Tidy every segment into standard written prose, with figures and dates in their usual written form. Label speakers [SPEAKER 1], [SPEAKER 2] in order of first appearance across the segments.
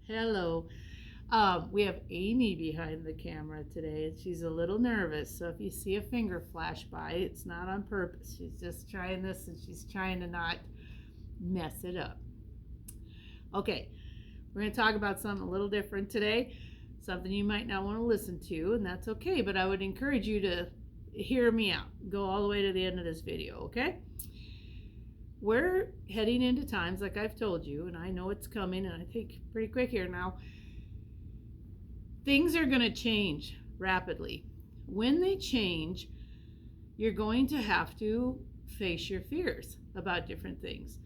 [SPEAKER 1] Hello. We have Amy behind the camera today, and she's a little nervous. So if you see a finger flash by, it's not on purpose. She's just trying this and she's trying to not mess it up. Okay, we're going to talk about something a little different today, something you might not want to listen to, and that's okay, but I would encourage you to hear me out. Go all the way to the end of this video, okay? We're heading into times, like I've told you, and I know it's coming, and I think pretty quick here now. Things are going to change rapidly. When they change, you're going to have to face your fears about different things.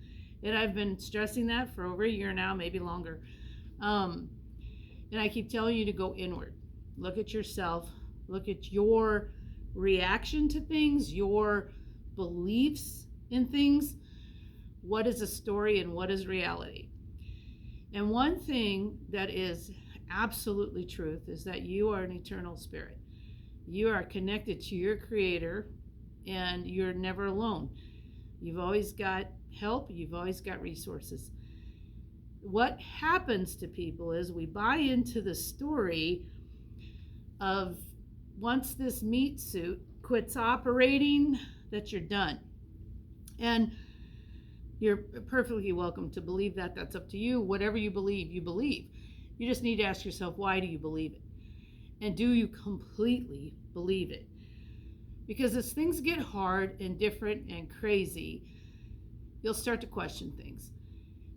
[SPEAKER 1] And I've been stressing that for over a year now, maybe longer. And I keep telling you to go inward. Look at yourself. Look at your reaction to things, your beliefs in things. What is a story and what is reality? And one thing that is absolutely truth is that you are an eternal spirit. You are connected to your creator and you're never alone. You've always got help, you've always got resources. What happens to people is we buy into the story of once this meat suit quits operating, that you're done. And you're perfectly welcome to believe that. That's up to you. Whatever you believe, you believe. You just need to ask yourself, why do you believe it? And do you completely believe it? Because as things get hard and different and crazy, you'll start to question things.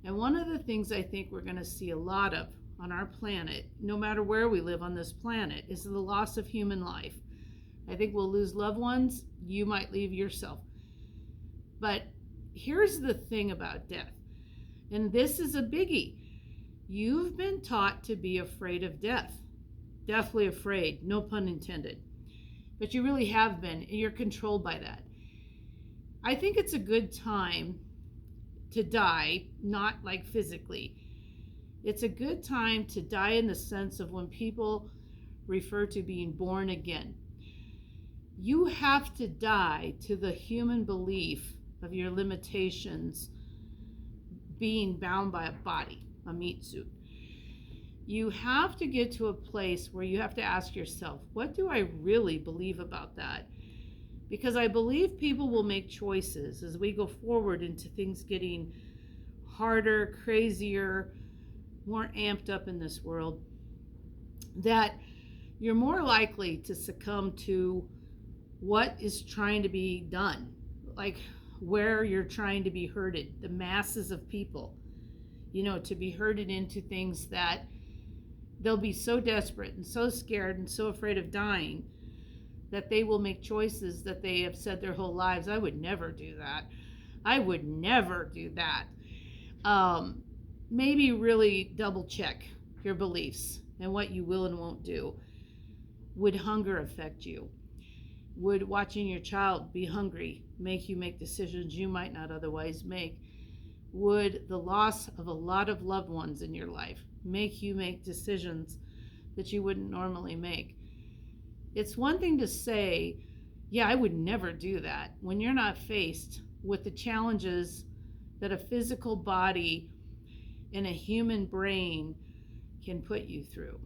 [SPEAKER 1] And one of the things I think we're going to see a lot of on our planet, no matter where we live on this planet, is the loss of human life. I think we'll lose loved ones. You might leave yourself. But here's the thing about death, and this is a biggie. You've been taught to be afraid of death. Deathly afraid, no pun intended. But you really have been, and you're controlled by that. I think it's a good time to die, not like physically. It's a good time to die in the sense of when people refer to being born again. You have to die to the human belief of your limitations being bound by a body, a meat suit. You have to get to a place where you have to ask yourself, what do I really believe about that? Because I believe people will make choices as we go forward into things getting harder, crazier, more amped up in this world, that you're more likely to succumb to what is trying to be done, like where you're trying to be herded, the masses of people, to be herded into things that they'll be so desperate and so scared and so afraid of dying that they will make choices that they have said their whole lives, I would never do that. I would never do that. Maybe really double check your beliefs and what you will and won't do. Would hunger affect you? Would watching your child be hungry make you make decisions you might not otherwise make? Would the loss of a lot of loved ones in your life make you make decisions that you wouldn't normally make? It's one thing to say, yeah, I would never do that, when you're not faced with the challenges that a physical body and a human brain can put you through.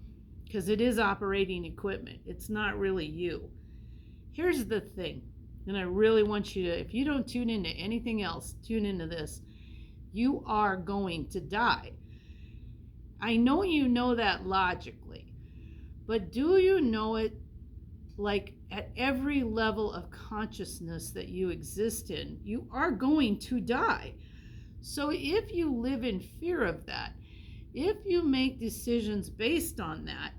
[SPEAKER 1] Because it is operating equipment. It's not really you. Here's the thing, and I really want you to, if you don't tune into anything else, tune into this. You are going to die. I know you know that logically, but do you know it like at every level of consciousness that you exist in? You are going to die. So if you live in fear of that, if you make decisions based on that,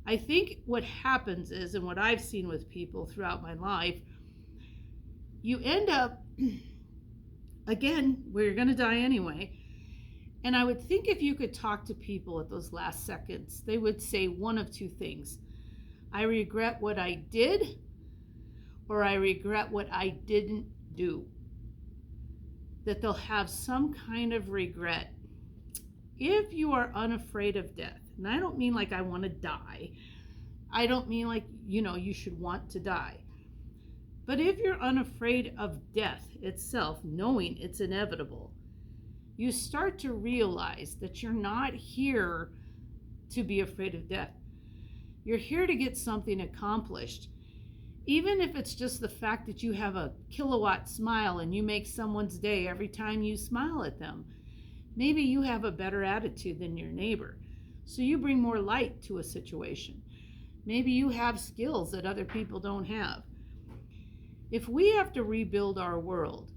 [SPEAKER 1] I think what happens is, and what I've seen with people throughout my life, you end up, again, where you're going to die anyway. And I would think if you could talk to people at those last seconds, they would say one of two things. I regret what I did, or I regret what I didn't do. That they'll have some kind of regret. If you are unafraid of death, and I don't mean like I want to die. I don't mean like, you should want to die. But if you're unafraid of death itself, knowing it's inevitable, you start to realize that you're not here to be afraid of death. You're here to get something accomplished. Even if it's just the fact that you have a kilowatt smile and you make someone's day every time you smile at them. Maybe you have a better attitude than your neighbor, so you bring more light to a situation. Maybe you have skills that other people don't have. If we have to rebuild our world,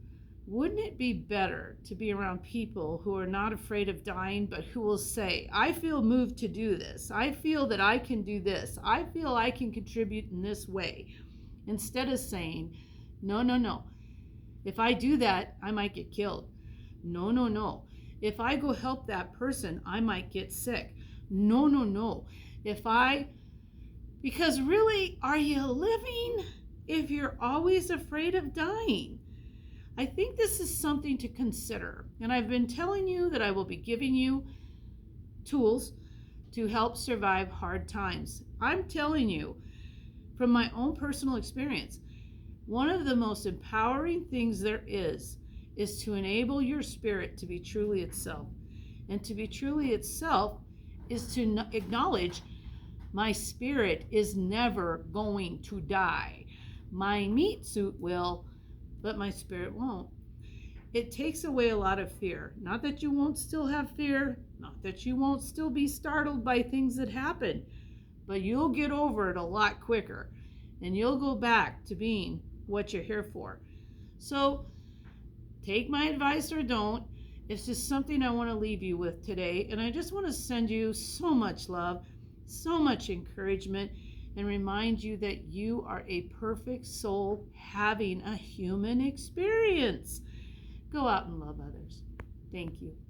[SPEAKER 1] wouldn't it be better to be around people who are not afraid of dying, but who will say, I feel moved to do this. I feel that I can do this. I feel I can contribute in this way. Instead of saying, no, no, no. If I do that, I might get killed. No, no, no. If I go help that person, I might get sick. No, no, no. Because really, are you living if you're always afraid of dying? I think this is something to consider. And I've been telling you that I will be giving you tools to help survive hard times. I'm telling you from my own personal experience, one of the most empowering things there is to enable your spirit to be truly itself. And to be truly itself is to acknowledge my spirit is never going to die. My meat suit will, but my spirit won't. It takes away a lot of fear. Not that you won't still have fear, not that you won't still be startled by things that happen, but you'll get over it a lot quicker and you'll go back to being what you're here for. So take my advice or don't. It's just something I want to leave you with today. And I just want to send you so much love, so much encouragement, and remind you that you are a perfect soul having a human experience. Go out and love others. Thank you.